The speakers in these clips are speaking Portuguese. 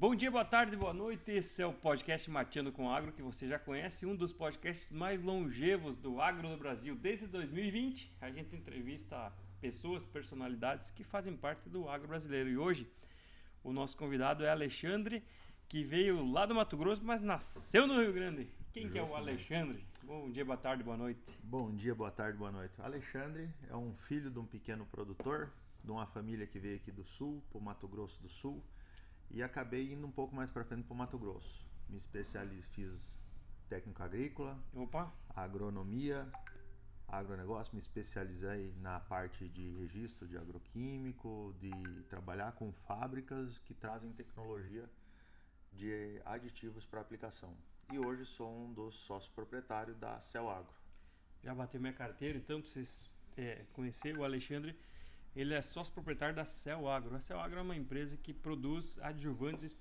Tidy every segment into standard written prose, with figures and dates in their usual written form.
Bom dia, boa tarde, boa noite. Esse é o podcast Mateando com Agro, que você já conhece, um dos podcasts mais longevos do agro no Brasil. Desde 2020, a gente entrevista pessoas, personalidades que fazem parte do agro brasileiro. E hoje, o nosso convidado é Alexandre, que veio lá do Mato Grosso, mas nasceu no Rio Grande. Quem que é o Alexandre? Bom dia, boa tarde, boa noite. Bom dia, boa tarde, boa noite. Alexandre é um filho de um pequeno produtor, de uma família que veio aqui do sul, para o Mato Grosso do Sul, e acabei indo um pouco mais para frente para o Mato Grosso. Me especializei, fiz técnico agrícola, Opa! agronomia, agronegócio, me especializei na parte de registro de agroquímico, de trabalhar com fábricas que trazem tecnologia de aditivos para aplicação. E hoje sou um dos sócios proprietários da Cell Agro. Já bateu minha carteira, então, para vocês conhecerem o Alexandre. Ele é sócio proprietário da Cell Agro. A Cell Agro é uma empresa que produz adjuvantes,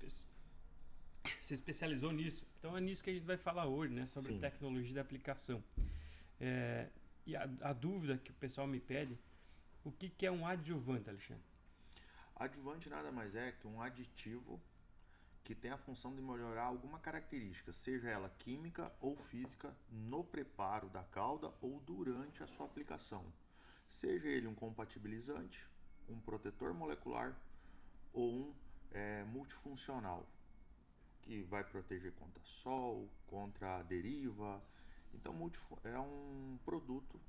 se especializou nisso. Então é nisso que a gente vai falar hoje, né? Sobre Sim. tecnologia de aplicação. E a dúvida que o pessoal me pede, o que é um adjuvante, Alexandre? Adjuvante nada mais é que um aditivo que tem a função de melhorar alguma característica, seja ela química ou física, no preparo da cauda ou durante a sua aplicação. Seja ele um compatibilizante, um protetor molecular ou um multifuncional, que vai proteger contra sol, contra a deriva. Então é um produto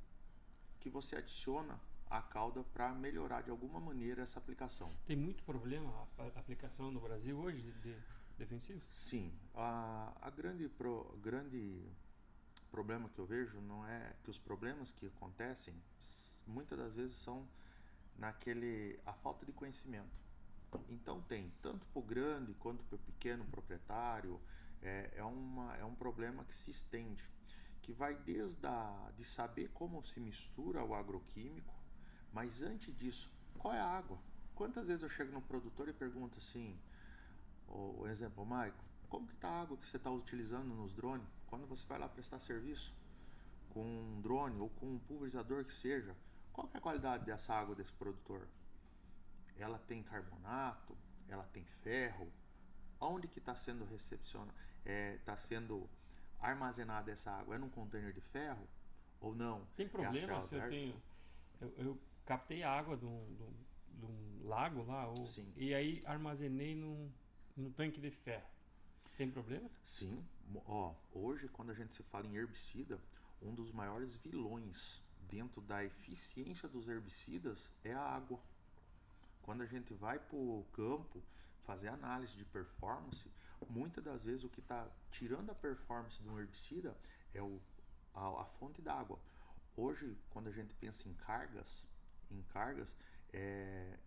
que você adiciona à cauda para melhorar de alguma maneira essa aplicação. Tem muito problema a aplicação no Brasil hoje de defensivos? Sim, a grande problema que eu vejo não é que os problemas que acontecem muitas das vezes são a falta de conhecimento. Então tem tanto para o grande quanto para o pequeno proprietário, é um problema que se estende, que vai desde de saber como se mistura o agroquímico, mas antes disso, qual é a água? Quantas vezes eu chego no produtor e pergunto assim, o exemplo, Maico, como que está a água que você está utilizando nos drones? Quando você vai lá prestar serviço com um drone ou com um pulverizador que seja, qual que é a qualidade dessa água desse produtor? Ela tem carbonato? Ela tem ferro? Onde que está sendo está sendo armazenada essa água? É num container de ferro ou não? Tem problema se eu tenho... Eu captei a água de um lago lá, Sim. E aí armazenei num tanque de ferro. Você tem problema? Sim. Hoje, quando a gente se fala em herbicida, um dos maiores vilões dentro da eficiência dos herbicidas é a água. Quando a gente vai para o campo fazer análise de performance, muitas das vezes o que está tirando a performance de um herbicida é a fonte d'água. Hoje, quando a gente pensa em cargas,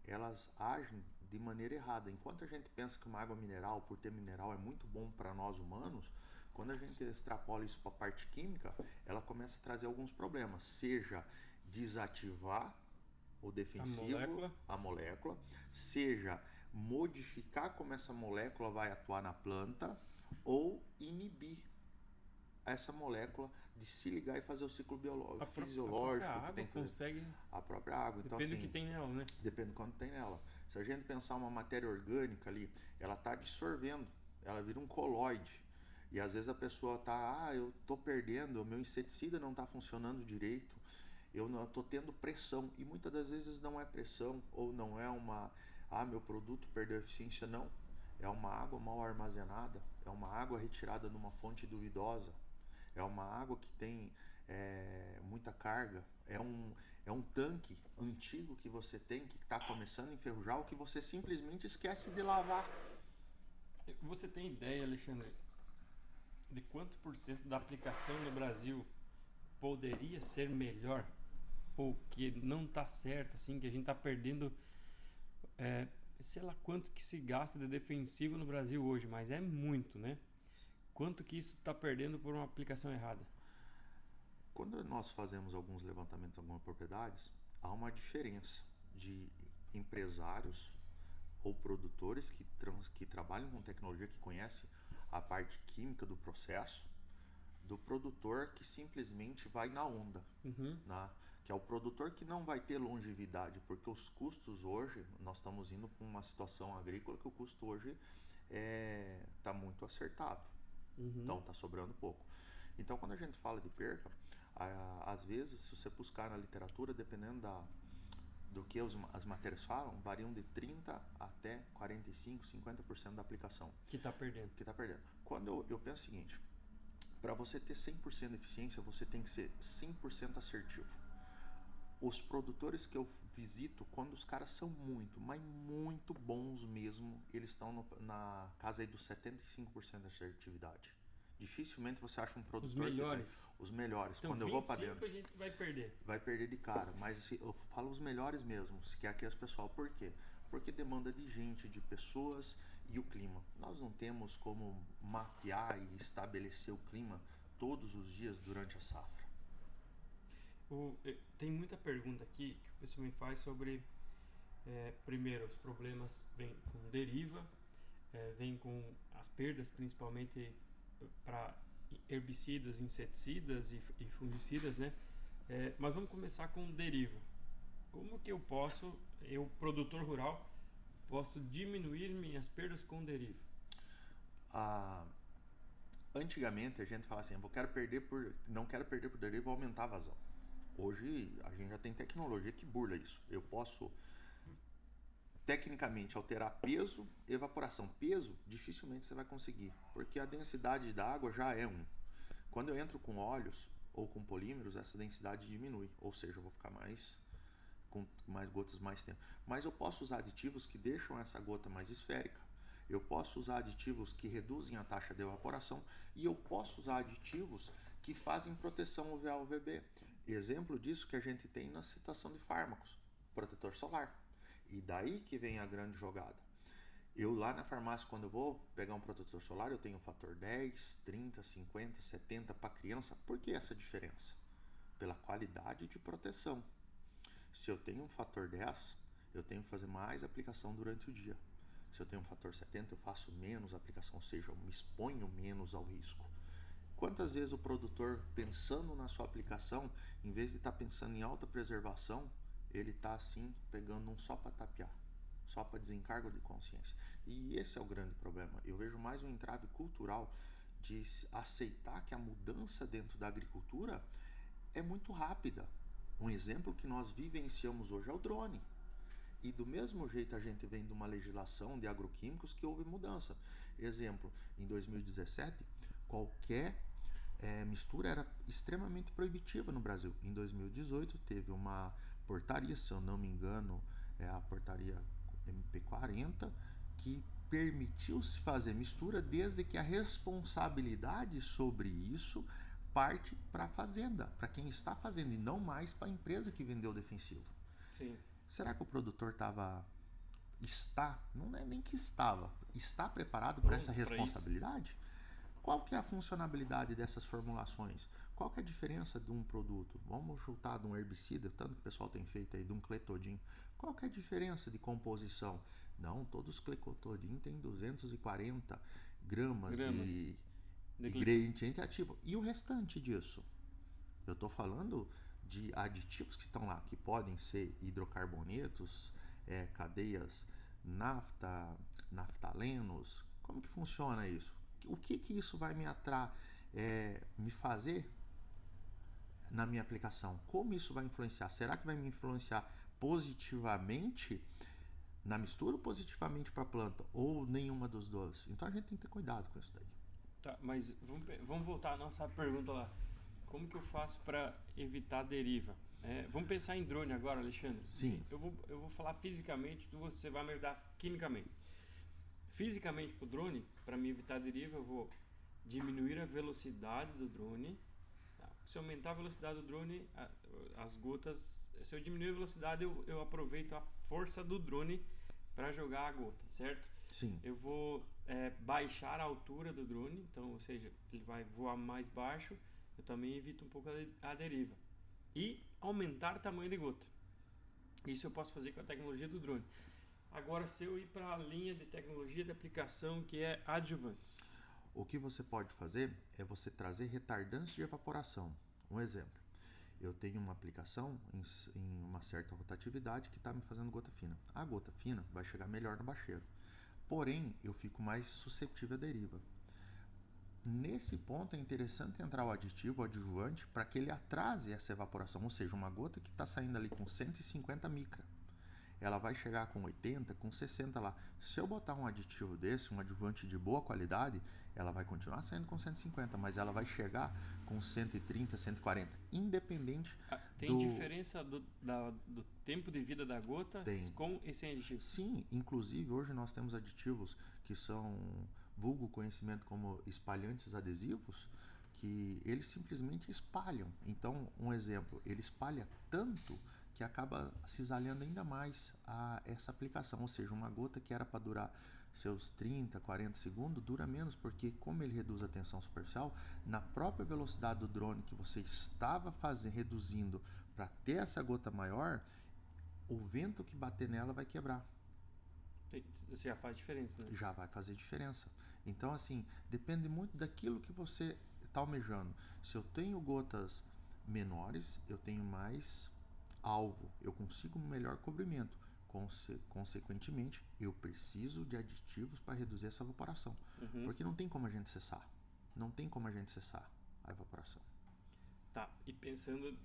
elas agem de maneira errada. Enquanto a gente pensa que uma água mineral, por ter mineral, é muito bom para nós humanos, quando a gente extrapola isso para a parte química, ela começa a trazer alguns problemas, seja desativar o defensivo, a molécula, seja modificar como essa molécula vai atuar na planta ou inibir essa molécula de se ligar e fazer o ciclo fisiológico a que tem que fazer. Consegue... A própria água. Depende então, assim, do que tem nela, né? Depende do quanto tem nela. Se a gente pensar uma matéria orgânica ali, ela está dissolvendo, ela vira um coloide. E às vezes a pessoa está, eu estou perdendo, o meu inseticida não está funcionando direito, eu estou tendo pressão. E muitas das vezes não é pressão, ou não é meu produto perdeu eficiência, não. É uma água mal armazenada, é uma água retirada numa fonte duvidosa. É uma água que tem muita carga, é um tanque antigo que você tem, que está começando a enferrujar, ou que você simplesmente esquece de lavar. Você tem ideia, Alexandre, de quanto por cento da aplicação no Brasil poderia ser melhor? Ou que não está certo, assim, que a gente está perdendo... sei lá quanto que se gasta de defensivo no Brasil hoje, mas é muito, né? Quanto que isso está perdendo por uma aplicação errada? Quando nós fazemos alguns levantamentos em algumas propriedades, há uma diferença de empresários ou produtores que trabalham com tecnologia, que conhecem a parte química do processo, do produtor que simplesmente vai na onda, né? Que é o produtor que não vai ter longevidade, porque os custos hoje, nós estamos indo para uma situação agrícola que o custo hoje está muito acertado. Então está sobrando pouco. Então quando a gente fala de perca, às vezes, se você buscar na literatura, dependendo do que as matérias falam, variam de 30% até 45%, 50% da aplicação. Que está perdendo. Quando eu penso o seguinte, para você ter 100% de eficiência, você tem que ser 100% assertivo. Os produtores que eu visito, quando os caras são muito, mas muito bons mesmo, eles estão na casa aí dos 75% de assertividade. Dificilmente você acha um produtor... Os melhores. Então, quando eu vou para dentro, a gente vai perder. Vai perder de cara. Mas assim, eu falo os melhores mesmo, que é aqueles pessoal. Por quê? Porque demanda de gente, de pessoas e o clima. Nós não temos como mapear e estabelecer o clima todos os dias durante a safra. Tem muita pergunta aqui que o pessoal me faz sobre, primeiro, os problemas vêm com deriva, vêm com as perdas, principalmente para herbicidas, inseticidas e fungicidas, né? Mas vamos começar com deriva. Como que eu produtor rural, posso diminuir minhas perdas com deriva? Antigamente a gente falava assim, não quero perder por deriva, vou aumentar a vazão. Hoje a gente já tem tecnologia que burla isso. Eu posso tecnicamente alterar peso, evaporação. Peso dificilmente você vai conseguir, porque a densidade da água já é 1. Quando eu entro com óleos ou com polímeros, essa densidade diminui, ou seja, eu vou ficar com mais gotas mais tempo. Mas eu posso usar aditivos que deixam essa gota mais esférica. Eu posso usar aditivos que reduzem a taxa de evaporação e eu posso usar aditivos que fazem proteção UVA-UVB. Exemplo disso que a gente tem na situação de fármacos, protetor solar. E daí que vem a grande jogada. Eu lá na farmácia, quando eu vou pegar um protetor solar, eu tenho um fator 10, 30, 50, 70 para criança. Por que essa diferença? Pela qualidade de proteção. Se eu tenho um fator 10, eu tenho que fazer mais aplicação durante o dia. Se eu tenho um fator 70, eu faço menos aplicação, ou seja, eu me exponho menos ao risco. Quantas vezes o produtor, pensando na sua aplicação, em vez de estar pensando em alta preservação, ele está assim, pegando um só para tapear, só para desencargo de consciência. E esse é o grande problema. Eu vejo mais um entrave cultural de aceitar que a mudança dentro da agricultura é muito rápida. Um exemplo que nós vivenciamos hoje é o drone. E do mesmo jeito a gente vem de uma legislação de agroquímicos que houve mudança. Exemplo, em 2017, qualquer mistura era extremamente proibitiva no Brasil. Em 2018 teve uma portaria, se eu não me engano, a portaria MP40, que permitiu se fazer mistura desde que a responsabilidade sobre isso parte para a fazenda, para quem está fazendo e não mais para a empresa que vendeu o defensivo. Sim. Será que o produtor está preparado para essa responsabilidade? Qual que é a funcionalidade dessas formulações? Qual que é a diferença de um produto? Vamos chutar de um herbicida, tanto que o pessoal tem feito aí, de um cletodin. Qual que é a diferença de composição? Não, todos os cletodin têm 240 gramas de ingrediente ativo. E o restante disso? Eu estou falando de aditivos que estão lá, que podem ser hidrocarbonetos, cadeias naftalenos. Como que funciona isso? O que isso vai me fazer na minha aplicação? Como isso vai influenciar? Será que vai me influenciar positivamente na mistura ou positivamente para a planta? Ou nenhuma dos dois? Então a gente tem que ter cuidado com isso daí. Tá, mas vamos voltar à nossa pergunta lá. Como que eu faço para evitar deriva? Vamos pensar em drone agora, Alexandre. Sim. Eu vou falar fisicamente, você vai me ajudar quimicamente. Fisicamente para o drone, para me evitar deriva, eu vou diminuir a velocidade do drone. Tá? Se eu aumentar a velocidade do drone, as gotas... Se eu diminuir a velocidade, eu aproveito a força do drone para jogar a gota, certo? Sim. Eu vou baixar a altura do drone, então, ou seja, ele vai voar mais baixo. Eu também evito um pouco a deriva. E aumentar o tamanho de gota. Isso eu posso fazer com a tecnologia do drone. Agora, se eu ir para a linha de tecnologia de aplicação que é adjuvantes. O que você pode fazer é você trazer retardantes de evaporação. Um exemplo. Eu tenho uma aplicação em uma certa rotatividade que está me fazendo gota fina. A gota fina vai chegar melhor no bacheiro. Porém, eu fico mais susceptível à deriva. Nesse ponto é interessante entrar o aditivo, o adjuvante, para que ele atrase essa evaporação, ou seja, uma gota que está saindo ali com 150 micra, ela vai chegar com 80, com 60 lá. Se eu botar um aditivo desse, um adjuvante de boa qualidade, ela vai continuar saindo com 150, mas ela vai chegar com 130, 140, independente Tem diferença do tempo de vida da gota com e sem aditivo? Sim, inclusive hoje nós temos aditivos que são vulgo conhecimento como espalhantes adesivos, que eles simplesmente espalham. Então, um exemplo, ele espalha tanto que acaba cisalhando ainda mais essa aplicação, ou seja, uma gota que era para durar seus 30, 40 segundos, dura menos, porque como ele reduz a tensão superficial, na própria velocidade do drone que você estava reduzindo para ter essa gota maior, o vento que bater nela vai quebrar. Isso já faz diferença, né? Já vai fazer diferença. Então, assim, depende muito daquilo que você está almejando. Se eu tenho gotas menores, eu tenho mais alvo, eu consigo um melhor cobrimento. Consequentemente, eu preciso de aditivos para reduzir essa evaporação. Porque não tem como a gente cessar. Não tem como a gente cessar a evaporação. Tá, e pensando,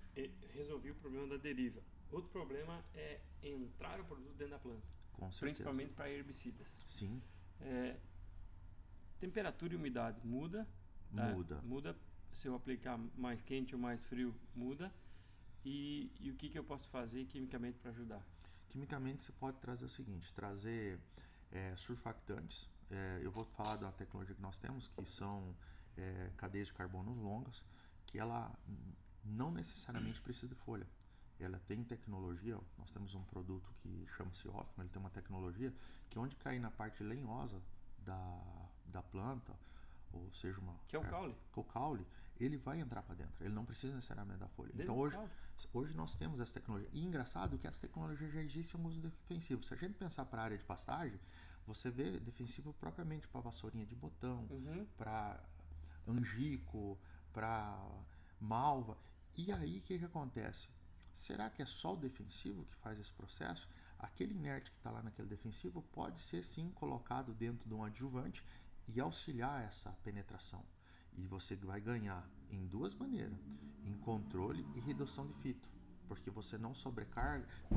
resolvi o problema da deriva. Outro problema é entrar o produto dentro da planta. Com certeza. Principalmente para herbicidas. Sim. Temperatura e umidade muda. Muda. Se eu aplicar mais quente ou mais frio, muda. E o que eu posso fazer quimicamente para ajudar? Quimicamente você pode trazer o seguinte, trazer surfactantes. Eu vou falar da tecnologia que nós temos, que são cadeias de carbono longas, que ela não necessariamente precisa de folha. Ela tem tecnologia, nós temos um produto que chama-se Hoffman, ele tem uma tecnologia que onde cair na parte lenhosa da planta, ou seja, que é o caule. O caule, ele vai entrar para dentro, ele não precisa necessariamente da folha. Então hoje nós temos essa tecnologia. E engraçado que essa tecnologia já existe em alguns defensivos. Se a gente pensar para a área de pastagem, você vê defensivo propriamente para vassourinha de botão, para angico, para malva. E aí o que acontece? Será que é só o defensivo que faz esse processo? Aquele inerte que está lá naquele defensivo pode ser sim colocado dentro de um adjuvante e auxiliar essa penetração. E você vai ganhar em duas maneiras, em controle e redução de fito, porque você não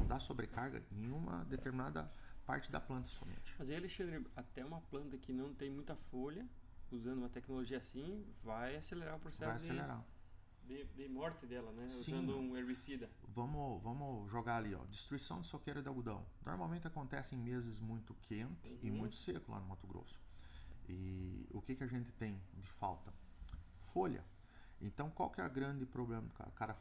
dá sobrecarga em uma determinada parte da planta somente. Mas aí, Alexandre, até uma planta que não tem muita folha, usando uma tecnologia assim, vai acelerar o processo de morte dela, né? Sim. Usando um herbicida. Vamos jogar ali, ó. Destruição de soqueira de algodão. Normalmente acontece em meses muito quentes e muito seco lá no Mato Grosso. E o que a gente tem de falta? Folha. Então, qual que é o grande problema do cara? O cara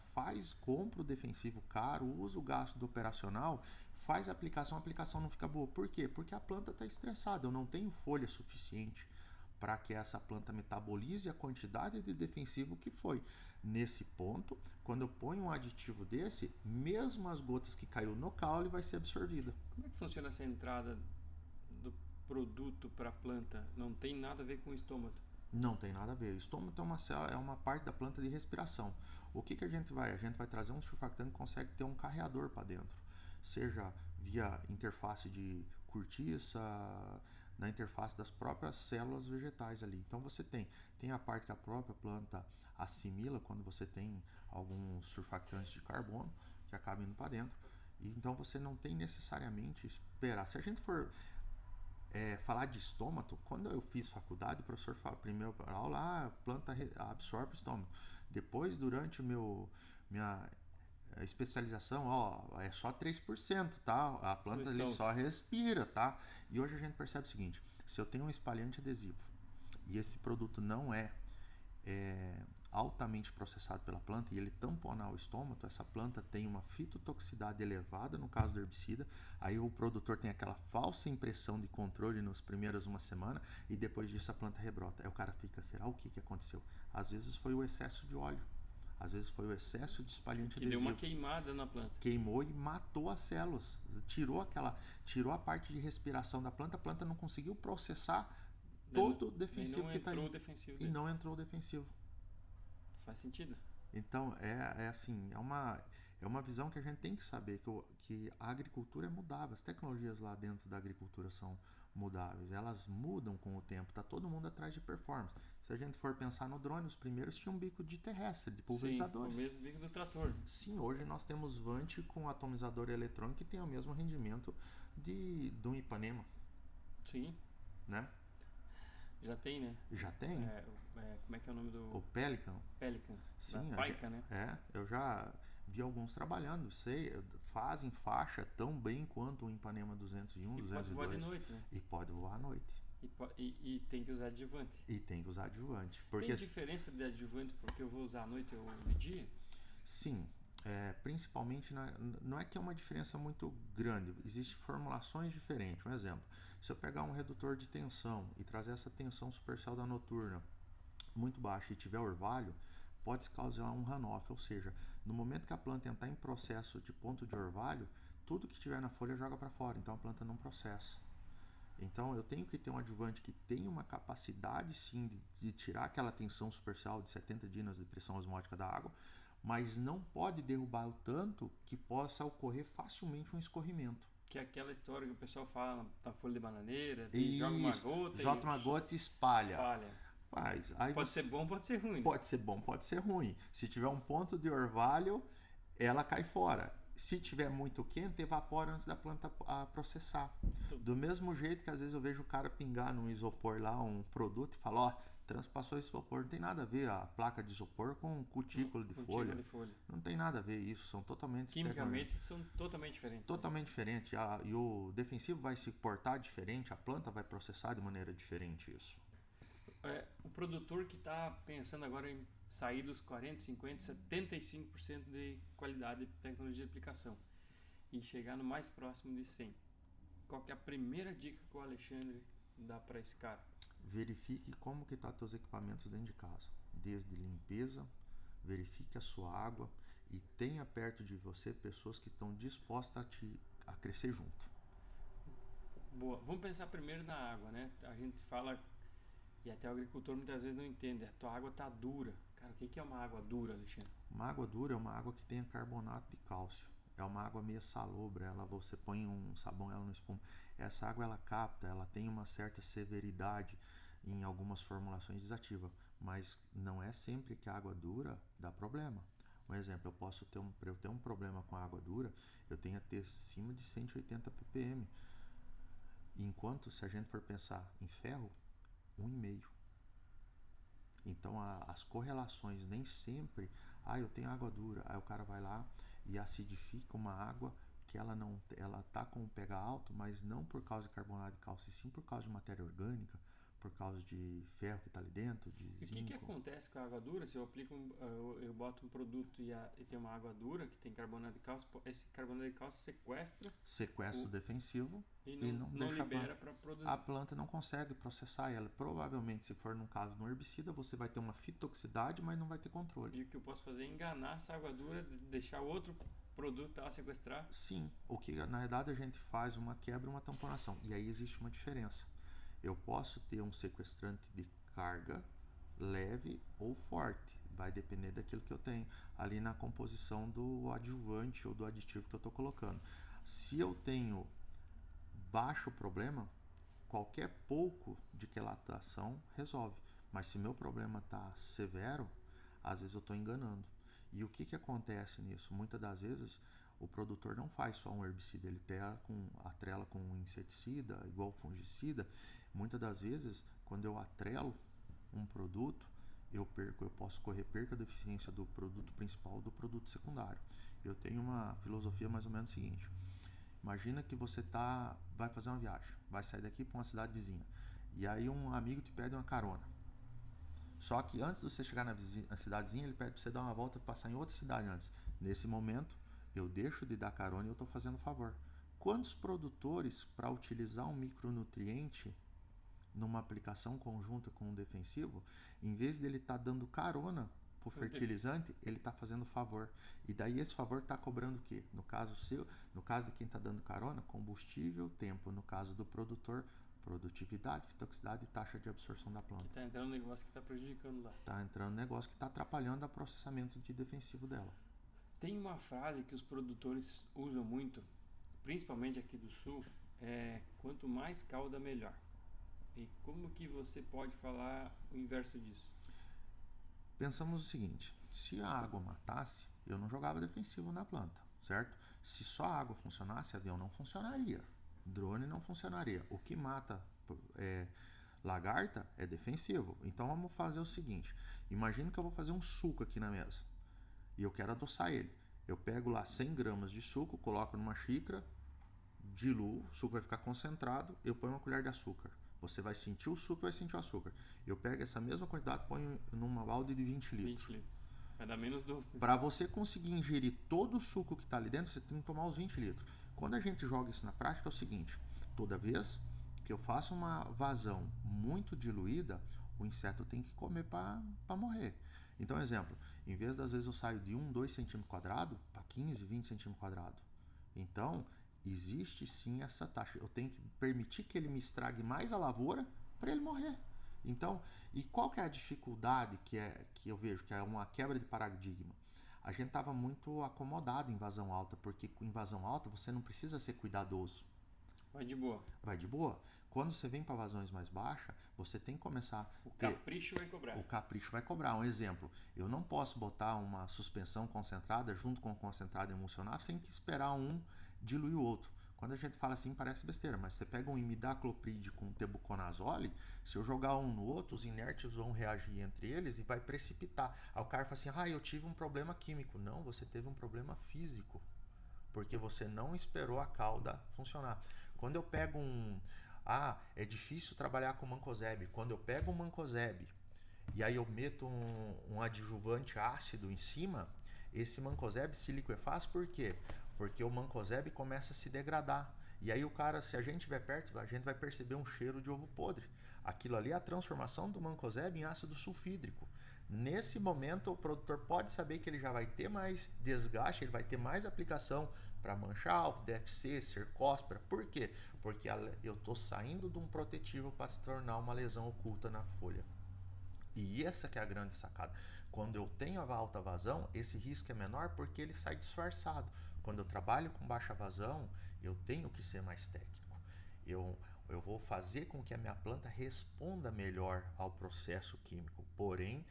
compra o defensivo caro, usa o gasto do operacional, faz a aplicação não fica boa. Por quê? Porque a planta está estressada, eu não tenho folha suficiente para que essa planta metabolize a quantidade de defensivo que foi. Nesse ponto, quando eu ponho um aditivo desse, mesmo as gotas que caiu no caule vai ser absorvida. Como é que funciona essa entrada do produto para a planta? Não tem nada a ver com o estômago? Não tem nada a ver. O estômago é uma parte da planta de respiração. O que a gente vai? A gente vai trazer um surfactante que consegue ter um carreador para dentro. Seja via interface de cortiça, na interface das próprias células vegetais ali. Então você tem a parte que a própria planta assimila quando você tem alguns surfactantes de carbono que acabam indo para dentro. E então você não tem necessariamente esperar. Se a gente for falar de estômago, quando eu fiz faculdade, o professor fala, primeiro aula, a planta absorve o estômago. Depois, durante minha especialização, é só 3%, tá? A planta ali só respira, tá? E hoje a gente percebe o seguinte, se eu tenho um espalhante adesivo e esse produto não é altamente processado pela planta e ele tamponar o estômago, essa planta tem uma fitotoxicidade elevada no caso do herbicida, aí o produtor tem aquela falsa impressão de controle nos primeiros uma semana e depois disso a planta rebrota. Aí o cara fica, será o que aconteceu? Às vezes foi o excesso de óleo, às vezes foi o excesso de espalhante adesivo. Que deu uma queimada na planta. Queimou e matou as células, tirou a parte de respiração da planta, a planta não conseguiu processar todo o defensivo que está aí. E não entrou o defensivo. Faz sentido. Então, assim, é uma visão que a gente tem que saber, que a agricultura é mudável. As tecnologias lá dentro da agricultura são mudáveis, elas mudam com o tempo, tá todo mundo atrás de performance. Se a gente for pensar no drone, os primeiros tinham bico de terrestre, de pulverizadores. Sim, o mesmo bico do trator. Sim, hoje nós temos Vant com atomizador eletrônico que tem o mesmo rendimento de um Ipanema. Sim. Né? Já tem, né? Já tem. Como é que é o nome do... O Pelican. Pelican. Sim. Da Paica, né? Eu já vi alguns trabalhando, fazem faixa tão bem quanto o Ipanema 201, 202. Pode voar de noite, né? E pode voar à noite. E tem que usar adjuvante. Porque tem diferença de adjuvante porque eu vou usar à noite ou de dia? Sim. Principalmente, não é que é uma diferença muito grande, existem formulações diferentes. Um exemplo, se eu pegar um redutor de tensão e trazer essa tensão superficial da noturna muito baixa e tiver orvalho, pode causar um runoff, ou seja, no momento que a planta entrar em processo de ponto de orvalho, tudo que tiver na folha joga para fora, então a planta não processa. Então eu tenho que ter um adjuvante que tenha uma capacidade sim de tirar aquela tensão superficial de 70 dinas de pressão osmótica da água, mas não pode derrubar o tanto que possa ocorrer facilmente um escorrimento. Que é aquela história que o pessoal fala na folha de bananeira, joga uma gota joga uma gota e espalha. Aí pode ser bom, pode ser ruim. Pode ser bom, pode ser ruim. Se tiver um ponto de orvalho, ela cai fora. Se tiver muito quente, evapora antes da planta processar. Do mesmo jeito que às vezes eu vejo o cara pingar num isopor lá, um produto, e fala, ó, transpassou isopor. Não tem nada a ver a placa de isopor com cutícula de folha. Não tem nada a ver isso, são totalmente... Quimicamente são totalmente diferentes. Totalmente diferente. E o defensivo vai se portar diferente, a planta vai processar de maneira diferente isso. O produtor que está pensando agora em sair dos 40%, 50%, 75% de qualidade de tecnologia de aplicação e chegar no mais próximo de 100%. Qual que é a primeira dica que o Alexandre dá para esse cara? Verifique como que estão seus equipamentos dentro de casa. Desde limpeza, verifique a sua água e tenha perto de você pessoas que estão dispostas a crescer junto. Boa. Vamos pensar primeiro na água, né? A gente fala... E até o agricultor muitas vezes não entende. A tua água tá dura. Cara, o que é uma água dura, Alexandre? Uma água dura é uma água que tenha carbonato de cálcio. É uma água meio salobra. Você põe um sabão, ela não espuma. Essa água, ela capta, ela tem uma certa severidade em algumas formulações desativa. Mas não é sempre que a água dura dá problema. Um exemplo, para eu ter um problema com a água dura, eu tenho que ter acima de 180 ppm. Enquanto, se a gente for pensar em ferro, 1,5. Então as correlações nem sempre, eu tenho água dura, aí o cara vai lá e acidifica uma água que ela tá com o pH alto, mas não por causa de carbonato de cálcio, e sim por causa de matéria orgânica, por causa de ferro que está ali dentro, de zinco. E o que acontece com a água dura? Se eu aplico eu boto um produto e tem uma água dura que tem carbonato de cálcio, esse carbonato de cálcio sequestra o defensivo e não deixa libera para produzir. A planta não consegue processar ela. Provavelmente, se for num caso no herbicida, você vai ter uma fitoxicidade, mas não vai ter controle. E o que eu posso fazer é enganar essa água dura, deixar outro produto lá sequestrar? Sim, o que na verdade a gente faz uma quebra, uma tamponação, e aí existe uma diferença. Eu posso ter um sequestrante de carga leve ou forte, vai depender daquilo que eu tenho ali na composição do adjuvante ou do aditivo que eu estou colocando. Se eu tenho baixo problema, qualquer pouco de quelatação resolve, mas se meu problema está severo, às vezes eu estou enganando. E o que acontece nisso? Muitas das vezes o produtor não faz só um herbicida, ele atrela com um inseticida, igual fungicida. Muitas das vezes, quando eu atrelo um produto, eu posso correr perca da eficiência do produto principal do produto secundário. Eu tenho uma filosofia mais ou menos seguinte. Imagina que você vai fazer uma viagem, vai sair daqui para uma cidade vizinha, e aí um amigo te pede uma carona. Só que antes de você chegar na cidadezinha, ele pede para você dar uma volta e passar em outra cidade antes. Nesse momento, eu deixo de dar carona e eu estou fazendo favor. Quantos produtores, para utilizar um micronutriente numa aplicação conjunta com um defensivo, em vez dele estar dando carona para o fertilizante, ele está fazendo favor. E daí esse favor está cobrando o quê? No caso de quem está dando carona, combustível, tempo. No caso do produtor, produtividade, fitoxicidade e taxa de absorção da planta. Está entrando um negócio que está prejudicando lá. Está entrando um negócio que está atrapalhando o processamento de defensivo dela. Tem uma frase que os produtores usam muito, principalmente aqui do sul, quanto mais calda, melhor. E como que você pode falar o inverso disso? Pensamos o seguinte, se a água matasse, eu não jogava defensivo na planta, certo? Se só a água funcionasse, avião não funcionaria, drone não funcionaria. O que mata lagarta é defensivo. Então vamos fazer o seguinte, imagina que eu vou fazer um suco aqui na mesa e eu quero adoçar ele. Eu pego lá 100 gramas de suco, coloco numa xícara, diluo, o suco vai ficar concentrado, eu ponho uma colher de açúcar. Você vai sentir o suco, vai sentir o açúcar. Eu pego essa mesma quantidade e ponho numa balde de 20 litros. 20 litros. Vai dar menos doce, né? Para você conseguir ingerir todo o suco que está ali dentro, você tem que tomar os 20 litros. Quando a gente joga isso na prática, é o seguinte, toda vez que eu faço uma vazão muito diluída, o inseto tem que comer para morrer. Então, exemplo, em vez das vezes eu saio de 1, 2 centímetros quadrados para 15, 20 centímetros quadrados. Então, existe sim essa taxa. Eu tenho que permitir que ele me estrague mais a lavoura para ele morrer. Então, e qual que é a dificuldade que eu vejo, que é uma quebra de paradigma? A gente estava muito acomodado em vazão alta, porque com invasão alta você não precisa ser cuidadoso. Vai de boa. Vai de boa. Quando você vem para vazões mais baixas, você tem que começar... O capricho vai cobrar. O capricho vai cobrar. Um exemplo, eu não posso botar uma suspensão concentrada junto com o concentrado emulsionar sem que esperar um diluir o outro. Quando a gente fala assim, parece besteira, mas você pega um imidacloprid com tebuconazole, se eu jogar um no outro, os inertes vão reagir entre eles e vai precipitar. Aí o cara fala assim, eu tive um problema químico. Não, você teve um problema físico, porque você não esperou a cauda funcionar. Quando eu pego é difícil trabalhar com mancozeb. Quando eu pego um mancozeb e aí eu meto um adjuvante ácido em cima, esse mancozeb se liquefaz por quê? Porque o mancozeb começa a se degradar. E aí o cara, se a gente estiver perto, a gente vai perceber um cheiro de ovo podre. Aquilo ali é a transformação do mancozeb em ácido sulfídrico. Nesse momento, o produtor pode saber que ele já vai ter mais desgaste, ele vai ter mais aplicação para mancha alvo, DFC, cercóspora. Por quê? Porque eu estou saindo de um protetivo para se tornar uma lesão oculta na folha. E essa que é a grande sacada. Quando eu tenho a alta vazão, esse risco é menor porque ele sai disfarçado. Quando eu trabalho com baixa vazão, eu tenho que ser mais técnico. Eu vou fazer com que a minha planta responda melhor ao processo químico. Porém,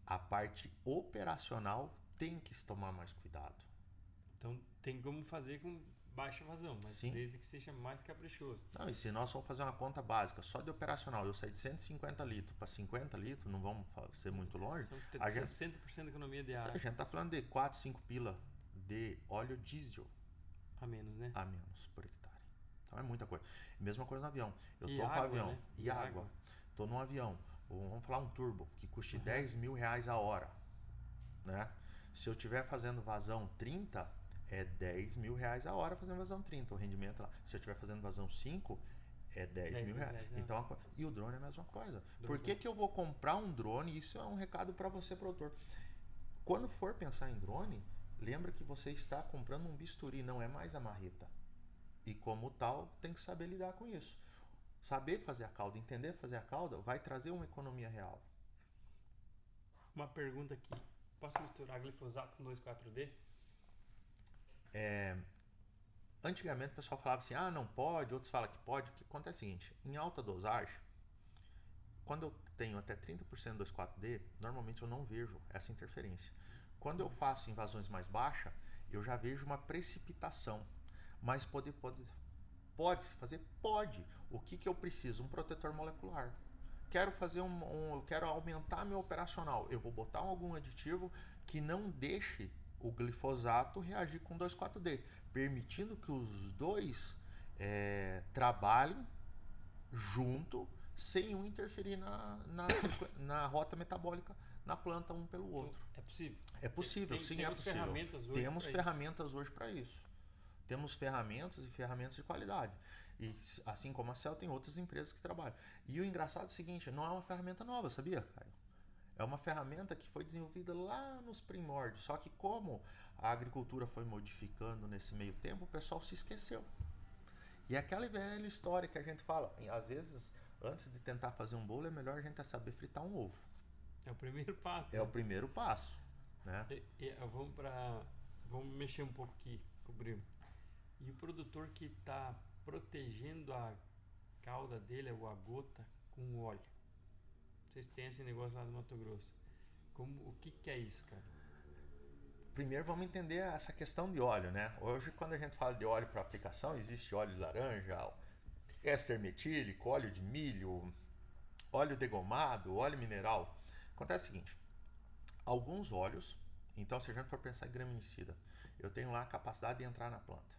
a parte operacional tem que se tomar mais cuidado. Então, tem como fazer com baixa vazão, mas sim, desde que seja mais caprichoso. Não, e se nós vamos fazer uma conta básica só de operacional, eu sair de 150 litros para 50 litros, não vamos ser muito longe. Então, 60% de economia de água. A gente está falando de 4, 5 pila de óleo diesel. A menos, né? A menos por hectare. Então é muita coisa. Mesma coisa no avião. Eu tô água, com o avião. Né? E água. Tô num avião. Vamos falar um turbo, que custe 10 mil reais a hora. Né? Se eu estiver fazendo vazão 30, é 10 mil reais a hora fazendo vazão 30. O rendimento lá. Se eu estiver fazendo vazão 5, é 10 mil reais. Então, e o drone é a mesma coisa. Por que eu vou comprar um drone? Isso é um recado para você, produtor. Quando for pensar em drone, lembra que você está comprando um bisturi, não é mais a marreta. E como tal, tem que saber lidar com isso. Saber fazer a cauda, entender fazer a cauda, vai trazer uma economia real. Uma pergunta aqui. Posso misturar glifosato com 2,4-D? Antigamente o pessoal falava assim, não pode, outros falam que pode. O que acontece é o seguinte, em alta dosagem, quando eu tenho até 30% 2,4-D, normalmente eu não vejo essa interferência. Quando eu faço invasões mais baixas, eu já vejo uma precipitação. Mas pode-se fazer? Pode. O que eu preciso? Um protetor molecular. Quero fazer quero aumentar meu operacional. Eu vou botar algum aditivo que não deixe o glifosato reagir com 2,4-D, permitindo que os dois trabalhem junto, sem um interferir na rota metabólica na planta um pelo outro. É possível? É possível, sim, é possível. Temos ferramentas hoje para isso. Temos ferramentas e ferramentas de qualidade. E assim como a Cell, tem outras empresas que trabalham. E o engraçado é o seguinte, não é uma ferramenta nova, sabia, Caio? É uma ferramenta que foi desenvolvida lá nos primórdios. Só que como a agricultura foi modificando nesse meio tempo, o pessoal se esqueceu. E é aquela velha história que a gente fala, às vezes, antes de tentar fazer um bolo, é melhor a gente saber fritar um ovo. É o primeiro passo. É o primeiro passo. Né? Vamos mexer um pouco aqui, cobrir. E o produtor que está protegendo a cauda dele, ou a gota, com óleo. Vocês têm esse negócio lá do Mato Grosso. O que é isso, cara? Primeiro vamos entender essa questão de óleo, né? Hoje, quando a gente fala de óleo para aplicação, existe óleo de laranja, éster metílico, óleo de milho, óleo degomado, óleo mineral. Acontece o seguinte, alguns óleos, então se a gente for pensar em graminicida, eu tenho lá a capacidade de entrar na planta.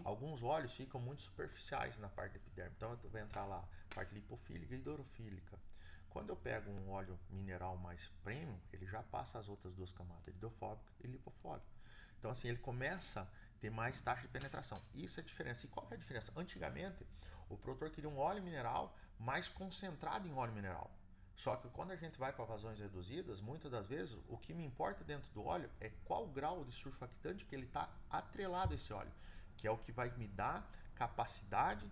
Alguns óleos ficam muito superficiais na parte da epiderme, então vai entrar lá a parte lipofílica e hidrofílica. Quando eu pego um óleo mineral mais premium, ele já passa as outras duas camadas, hidrofóbico e lipofólico. Então assim, ele começa a ter mais taxa de penetração. Isso é a diferença. E qual que é a diferença? Antigamente, o produtor queria um óleo mineral mais concentrado em óleo mineral. Só que quando a gente vai para vazões reduzidas, muitas das vezes, o que me importa dentro do óleo é qual grau de surfactante que ele está atrelado a esse óleo, que é o que vai me dar capacidade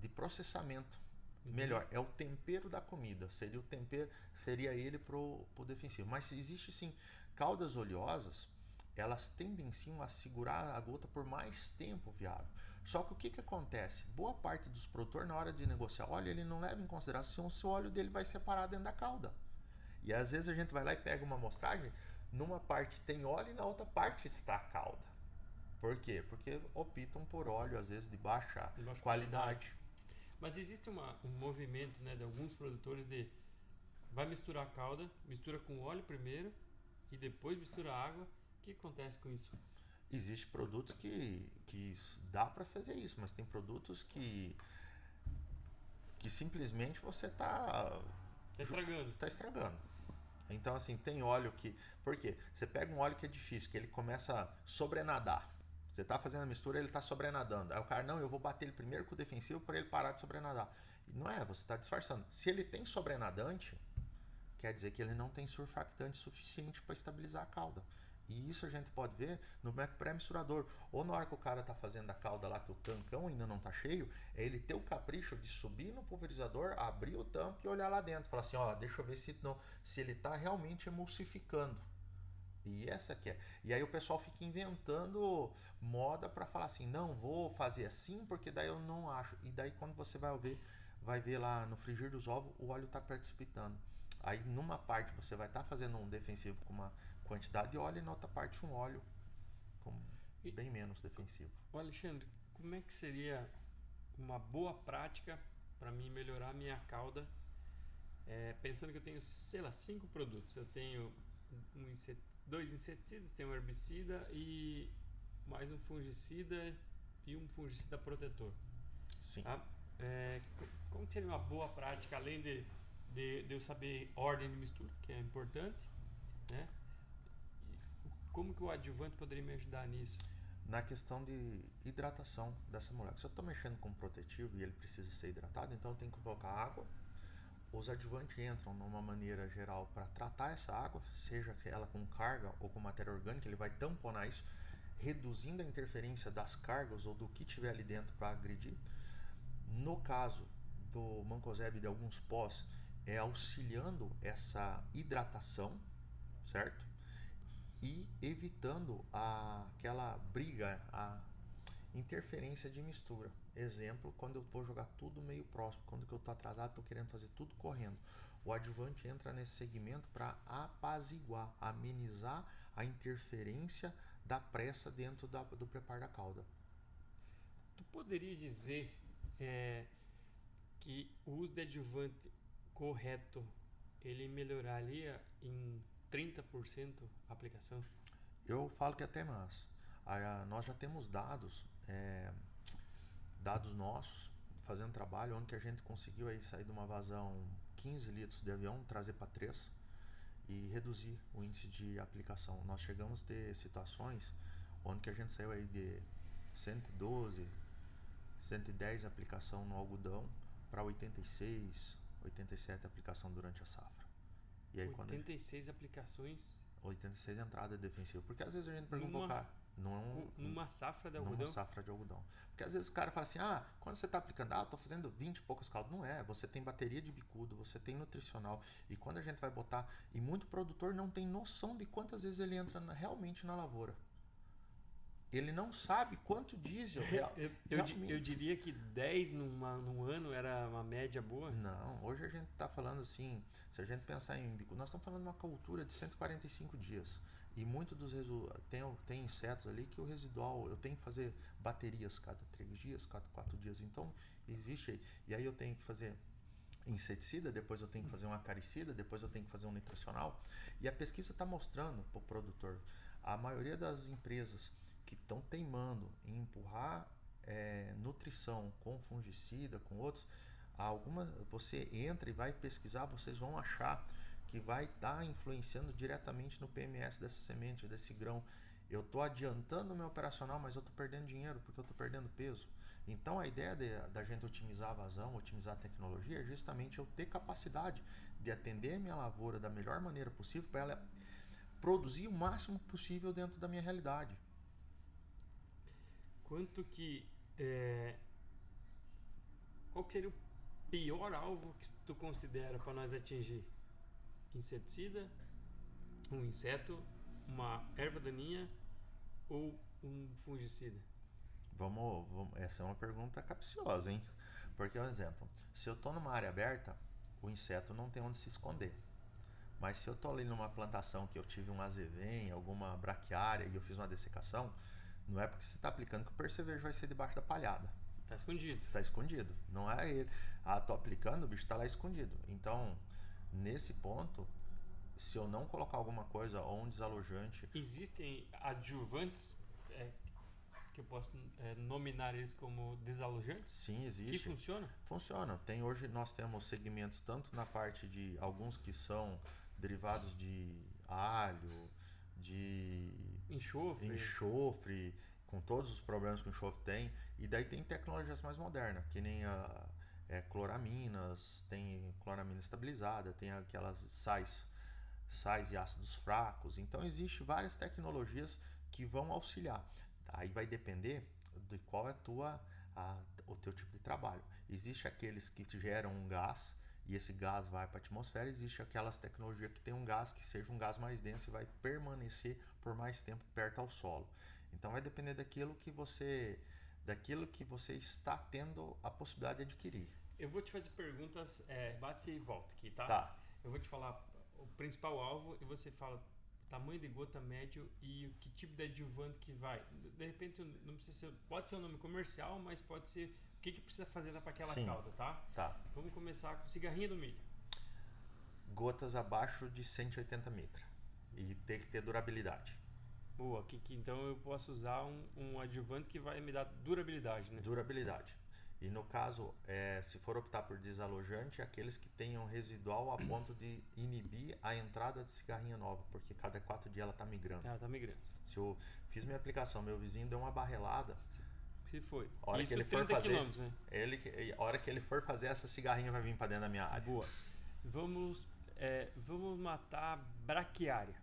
de processamento. Melhor, é o tempero da comida. Seria o tempero, seria ele pro defensivo. Mas existe sim caudas oleosas, elas tendem sim a segurar a gota por mais tempo, viável. Só que o que acontece? Boa parte dos produtores, na hora de negociar óleo, ele não leva em consideração se o óleo dele vai separar dentro da cauda. E às vezes a gente vai lá e pega uma amostragem, numa parte tem óleo e na outra parte está a cauda. Por quê? Porque optam por óleo, às vezes, de baixa qualidade. Mas existe um movimento, né, de alguns produtores de vai misturar a calda, mistura com óleo primeiro e depois mistura a água. O que acontece com isso? Existem produtos que dá para fazer isso, mas tem produtos que simplesmente você está estragando. Tá estragando. Então, assim, tem óleo que... Por quê? Você pega um óleo que é difícil, que ele começa a sobrenadar. Você tá fazendo a mistura, ele tá sobrenadando. Aí o cara, não, eu vou bater ele primeiro com o defensivo para ele parar de sobrenadar. E não é, você está disfarçando. Se ele tem sobrenadante, quer dizer que ele não tem surfactante suficiente para estabilizar a cauda. E isso a gente pode ver no pré-misturador. Ou na hora que o cara tá fazendo a cauda lá, que o tancão ainda não tá cheio, é ele ter o capricho de subir no pulverizador, abrir o tampo e olhar lá dentro. Falar assim, ó, deixa eu ver se ele tá realmente emulsificando. E essa que é. E aí o pessoal fica inventando moda para falar assim, não, vou fazer assim porque daí eu não acho. E daí quando você vai ver lá no frigir dos ovos, o óleo está precipitando. Aí numa parte você vai estar fazendo um defensivo com uma quantidade de óleo e na outra parte um óleo com bem menos defensivo. Alexandre, como é que seria uma boa prática para mim melhorar a minha cauda? Pensando que eu tenho, sei lá, 5 produtos. Eu tenho 2 inseticidas, tem um herbicida e mais um fungicida e um fungicida protetor. Sim. Tá? Como seria uma boa prática, além de eu saber ordem de mistura, que é importante, né? Como que o adjuvante poderia me ajudar nisso? Na questão de hidratação dessa molécula. Se eu estou mexendo com um protetivo e ele precisa ser hidratado, então eu tenho que colocar água. Os adjuvantes entram numa maneira geral para tratar essa água, seja ela com carga ou com matéria orgânica, ele vai tamponar isso, reduzindo a interferência das cargas ou do que tiver ali dentro para agredir. No caso do mancozeb e de alguns pós, é auxiliando essa hidratação, certo? E evitando aquela briga, a interferência de mistura. Exemplo, quando eu vou jogar tudo meio próximo, quando eu estou atrasado, estou querendo fazer tudo correndo. O adjuvante entra nesse segmento para apaziguar, amenizar a interferência da pressa dentro do preparo da cauda. Tu poderia dizer que o uso de adjuvante correto, ele melhoraria em 30% a aplicação? Eu falo que até mais. Nós já temos dados nossos, fazendo trabalho, onde que a gente conseguiu aí sair de uma vazão 15 litros de avião, trazer para 3 e reduzir o índice de aplicação. Nós chegamos a ter situações onde que a gente saiu aí de 112, 110 aplicação no algodão para 86, 87 aplicação durante a safra. E aí, 86 aplicações? 86 entradas defensivas. Porque às vezes a gente pergunta ao cara... Numa safra de algodão? Numa safra de algodão. Porque às vezes o cara fala assim, quando você está aplicando, eu estou fazendo 20 e poucas caldas. Não é, você tem bateria de bicudo, você tem nutricional. E quando a gente vai botar... E muito produtor não tem noção de quantas vezes ele entra realmente na lavoura. Ele não sabe quanto diesel Eu diria que 10 num ano era uma média boa. Não, hoje a gente está falando assim, se a gente pensar nós estamos falando de uma cultura de 145 dias. E muito dos tem insetos ali que o residual, eu tenho que fazer baterias cada 3 dias, cada 4 dias. Então, existe. E aí eu tenho que fazer inseticida, depois eu tenho que fazer um acaricida, depois eu tenho que fazer um nutricional. E a pesquisa está mostrando para o produtor, a maioria das empresas que estão teimando em empurrar nutrição com fungicida, com outros, você entra e vai pesquisar, vocês vão achar que vai estar influenciando diretamente no PMS dessa semente, desse grão. Eu estou adiantando o meu operacional, mas eu estou perdendo dinheiro porque eu estou perdendo peso. Então a ideia da gente otimizar a vazão, otimizar a tecnologia, é justamente eu ter capacidade de atender a minha lavoura da melhor maneira possível para ela produzir o máximo possível dentro da minha realidade. Qual que seria o pior alvo que tu considera para nós atingir? Inseticida, um inseto, uma erva daninha ou um fungicida? Essa é uma pergunta capciosa, hein? Porque, um exemplo, se eu estou numa área aberta, o inseto não tem onde se esconder. Mas se eu estou ali numa plantação que eu tive um azevém, alguma braquiária e eu fiz uma dessecação, não é porque você está aplicando que o percevejo vai ser debaixo da palhada. Está escondido. Está escondido. Não é ele. Estou aplicando, o bicho está lá escondido. Então, nesse ponto, se eu não colocar alguma coisa ou um desalojante... Existem adjuvantes que eu posso nominar eles como desalojantes? Sim, existe. Que funciona? Funciona. Hoje nós temos segmentos tanto na parte de alguns que são derivados de alho, de enxofre, com todos os problemas que o enxofre tem, e daí tem tecnologias mais modernas, que nem cloraminas, tem cloramina estabilizada, tem aquelas sais e ácidos fracos. Então existe várias tecnologias que vão auxiliar. Aí vai depender de qual é o teu tipo de trabalho. Existe aqueles que geram um gás e esse gás vai para a atmosfera. Existe aquelas tecnologias que tem um gás que seja um gás mais denso e vai permanecer por mais tempo perto ao solo. Então vai depender daquilo que você está tendo a possibilidade de adquirir. Eu vou te fazer perguntas bate e volta aqui, tá? Tá. Eu vou te falar o principal alvo e você fala tamanho de gota médio e o que tipo de adjuvante que vai. De repente não precisa ser, pode ser um nome comercial, mas pode ser o que precisa fazer para aquela calda, tá? Tá. Vamos começar com cigarrinha do milho. Gotas abaixo de 180 micra e tem que ter durabilidade. Boa, então eu posso usar um adjuvante que vai me dar durabilidade, né? Durabilidade. E no caso, se for optar por desalojante, aqueles que tenham residual a ponto de inibir a entrada de cigarrinha nova, porque cada 4 dias ela está migrando. Ela está migrando. Se eu fiz minha aplicação, meu vizinho deu uma barrelada. Se foi. A hora Isso que ele for 30 fazer, quilômetros, né? A hora que ele for fazer, essa cigarrinha vai vir para dentro da minha área. Boa. Vamos matar braquiária.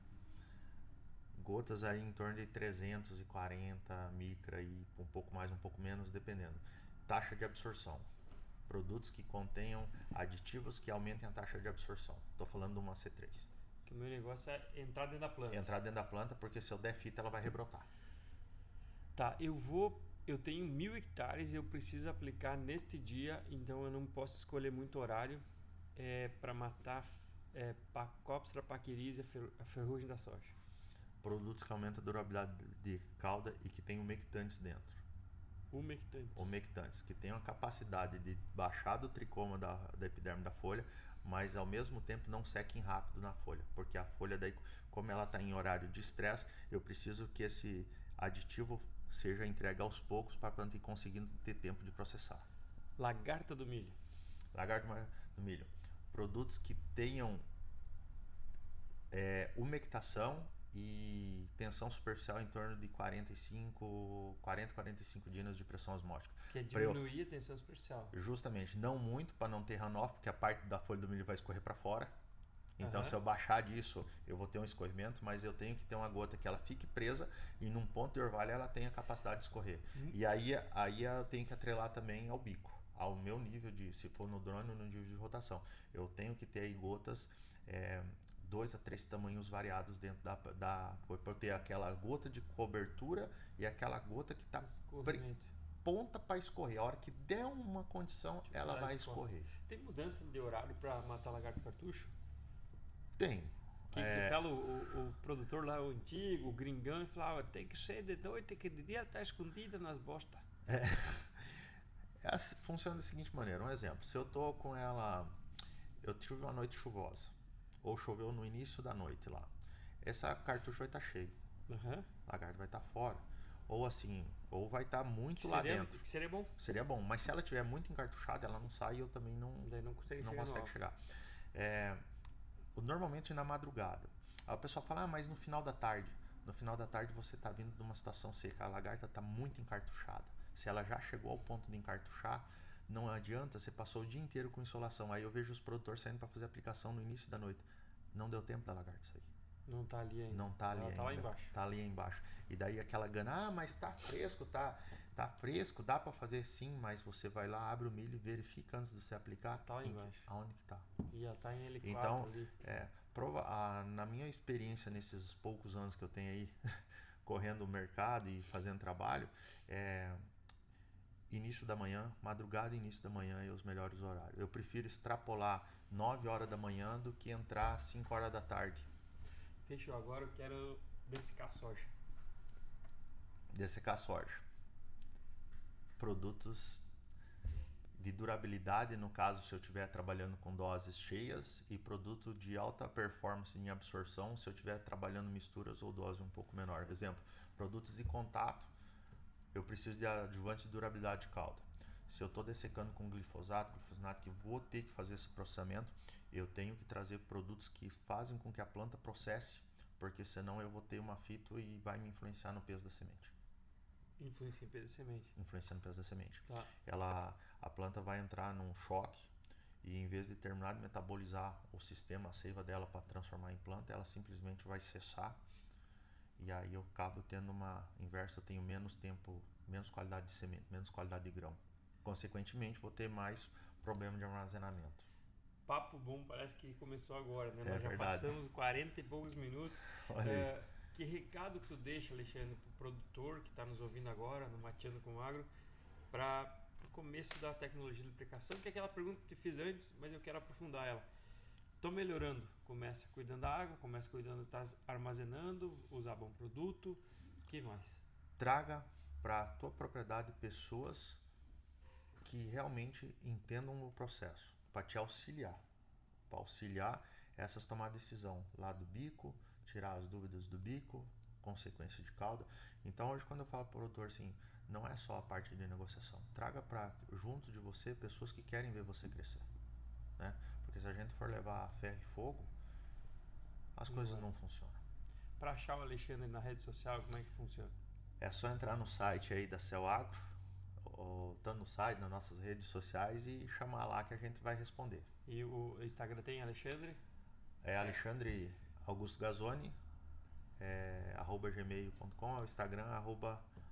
Gotas aí em torno de 340 micra e um pouco mais, um pouco menos, dependendo. Taxa de absorção. Produtos que contenham aditivos que aumentem a taxa de absorção. Estou falando de uma C3. Que o meu negócio é entrar dentro da planta. Entrar dentro da planta, porque se eu der fita, ela vai rebrotar. Tá, eu tenho 1.000 hectares e eu preciso aplicar neste dia, então eu não posso escolher muito horário para matar Pacóptera paquiris e a ferrugem da soja. Produtos que aumentam a durabilidade de cauda e que tenham umectantes dentro. Umectantes, que tenham a capacidade de baixar do tricoma da epiderme da folha, mas ao mesmo tempo não sequem rápido na folha, porque a folha daí, como ela está em horário de estresse, eu preciso que esse aditivo seja entregue aos poucos para a planta ir conseguindo ter tempo de processar. Lagarta do milho. Produtos que tenham umectação e tensão superficial em torno de 40-45 dinas de pressão osmótica. Que é diminuir a tensão superficial. Justamente, não muito para não ter runoff, porque a parte da folha do milho vai escorrer para fora. Então, se eu baixar disso, eu vou ter um escorrimento, mas eu tenho que ter uma gota que ela fique presa e num ponto de orvalho ela tenha a capacidade de escorrer. E aí eu tenho que atrelar também ao bico, ao meu nível se for no drone ou no nível de rotação. Eu tenho que ter aí gotas 2 a 3 tamanhos variados dentro para ter aquela gota de cobertura e aquela gota que está ponta para escorrer. A hora que der uma condição, tipo, ela vai escorrer. Tem mudança de horário para matar lagarto cartucho? Tem. Que o produtor lá, o antigo, o gringão, falava, tem que ser de noite, que de dia tá escondida nas bostas. Funciona da seguinte maneira, um exemplo, se eu tô com ela, eu tive uma noite chuvosa, ou choveu no início da noite lá, essa cartucho vai estar cheio, o lagarto vai estar fora, ou assim, ou vai estar muito lá dentro. Que seria bom? Seria bom, mas se ela estiver muito encartuchada, ela não sai e eu também não consegue chegar. Normalmente na madrugada. Aí o pessoal fala, mas no final da tarde. No final da tarde você está vindo de uma situação seca, a lagarta está muito encartuchada. Se ela já chegou ao ponto de encartuchar, não adianta, você passou o dia inteiro com insolação. Aí eu vejo os produtores saindo para fazer aplicação no início da noite. Não deu tempo da lagarta sair. Não tá ali ainda. Não tá ali ainda. Tá lá embaixo. Tá ali embaixo. E daí aquela gana, mas tá fresco, tá fresco, dá para fazer sim, mas você vai lá, abre o milho e verifica antes de você aplicar. Tá lá embaixo. Aonde que tá. E já tá em L4 então, ali. Na minha experiência nesses poucos anos que eu tenho aí, correndo o mercado e fazendo trabalho, início da manhã, madrugada e início da manhã é os melhores horários. Eu prefiro extrapolar 9 horas da manhã do que entrar 5 horas da tarde. Fechou, agora eu quero dessecar soja. Dessecar soja. Produtos de durabilidade, no caso, se eu estiver trabalhando com doses cheias, e produto de alta performance em absorção, se eu estiver trabalhando misturas ou dose um pouco menor. Exemplo, produtos de contato, eu preciso de adjuvante de durabilidade de calda. Se eu estou dessecando com glifosinato, que vou ter que fazer esse processamento, eu tenho que trazer produtos que fazem com que a planta processe, porque senão eu vou ter uma fito e vai me influenciar no peso da semente. Influencia no peso da semente. Influencia no peso da semente. Tá. A planta vai entrar num choque e em vez de terminar de metabolizar o sistema, a seiva dela para transformar em planta, ela simplesmente vai cessar e aí eu acabo tendo uma inversa, eu tenho menos tempo, menos qualidade de semente, menos qualidade de grão. Consequentemente, vou ter mais problema de armazenamento. Papo bom, parece que começou agora, né? Nós já verdade. Passamos 40 e poucos minutos. Olha aí. Que recado que tu deixa, Alexandre, pro produtor que está nos ouvindo agora, no Mateando com Agro, para o começo da tecnologia de aplicação, que é aquela pergunta que te fiz antes, mas eu quero aprofundar ela. Estou melhorando, começa cuidando da água, começa cuidando, tá armazenando, usar bom produto, o que mais? Traga para a tua propriedade pessoas que realmente entendam o processo, para te auxiliar, essas tomar decisão lá do bico, tirar as dúvidas do bico, consequência de calda. Então hoje quando eu falo para o produtor assim, não é só a parte de negociação, traga para junto de você pessoas que querem ver você crescer, né? Porque se a gente for levar ferro e fogo, as coisas não funcionam. Para achar o Alexandre na rede social, como é que funciona? É só entrar no site aí da Cell Agro, ou tanto no site, nas nossas redes sociais e chamar lá que a gente vai responder. E o Instagram tem Alexandre? É Alexandre Augusto Gazzoni, @gmail.com, o Instagram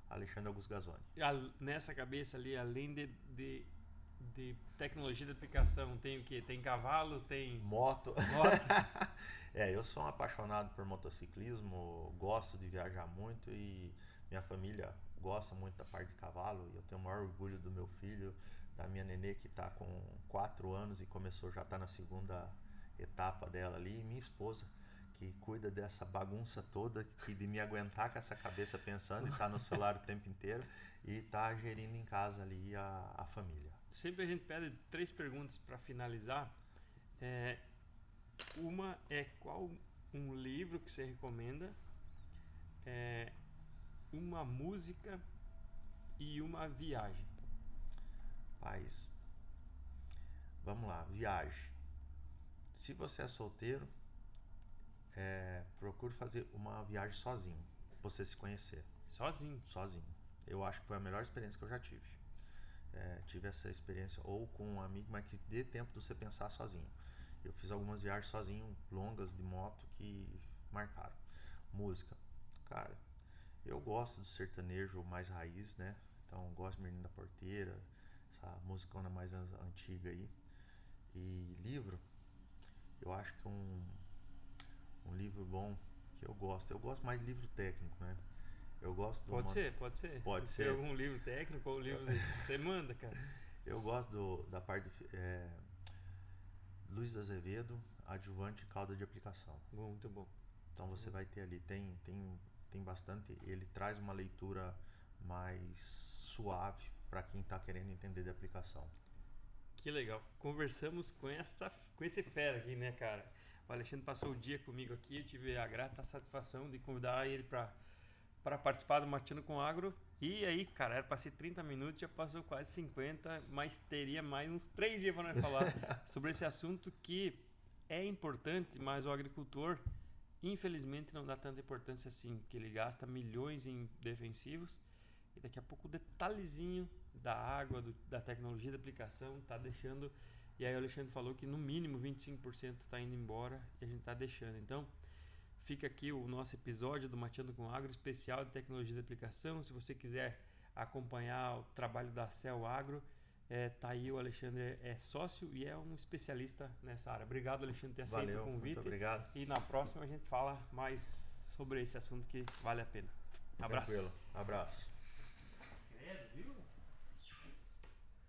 Alexandre Augusto Gazzoni. Nessa cabeça ali, além de tecnologia de aplicação, tem o quê? Tem cavalo, tem moto. Eu sou um apaixonado por motociclismo, gosto de viajar muito e minha família gosta muito da parte de cavalo. E eu tenho o maior orgulho do meu filho, da minha nenê que está com 4 anos e já está na segunda etapa dela ali, e minha esposa que cuida dessa bagunça toda, que de me aguentar com essa cabeça pensando e tá no celular o tempo inteiro e tá gerindo em casa ali a família. Sempre a gente pede 3 perguntas para finalizar. Uma é qual um livro que você recomenda, uma música e uma viagem. Paz, vamos lá, viagem. Se você é solteiro, procure fazer uma viagem sozinho, pra você se conhecer. Sozinho? Sozinho. Eu acho que foi a melhor experiência que eu já tive. Tive essa experiência ou com um amigo, mas que dê tempo de você pensar sozinho. Eu fiz algumas viagens sozinho, longas de moto, que marcaram. Música. Cara, eu gosto do sertanejo mais raiz, né? Então, gosto de Menino da Porteira, essa musicona mais antiga aí. E livro, eu acho que um livro bom que eu gosto. Eu gosto mais de livro técnico, né? Eu gosto do Pode ser. Pode Se ser. tem algum livro técnico ou livro você manda, cara. Eu gosto da parte Luiz Azevedo, Adjuvante e Cauda de Aplicação. Bom, muito bom. Então você vai ter ali, tem bastante, ele traz uma leitura mais suave para quem está querendo entender de aplicação. Que legal. Conversamos com esse fera aqui, né, cara? O Alexandre passou o dia comigo aqui, eu tive a grata satisfação de convidar ele para participar do Mateando com Agro. E aí, cara, era para ser 30 minutos, já passou quase 50, mas teria mais uns 3 dias para nós falar sobre esse assunto que é importante, mas o agricultor, infelizmente, não dá tanta importância assim, que ele gasta milhões em defensivos e daqui a pouco o detalhezinho da água, da tecnologia de aplicação tá deixando. E aí o Alexandre falou que no mínimo 25% está indo embora e a gente tá deixando. Então, fica aqui o nosso episódio do Mateando com Agro, especial de tecnologia de aplicação. Se você quiser acompanhar o trabalho da Cell Agro, tá aí, o Alexandre é sócio e é um especialista nessa área. Obrigado, Alexandre, por ter aceito o convite. Muito obrigado. E na próxima a gente fala mais sobre esse assunto que vale a pena. Abraço. Tranquilo. Abraço.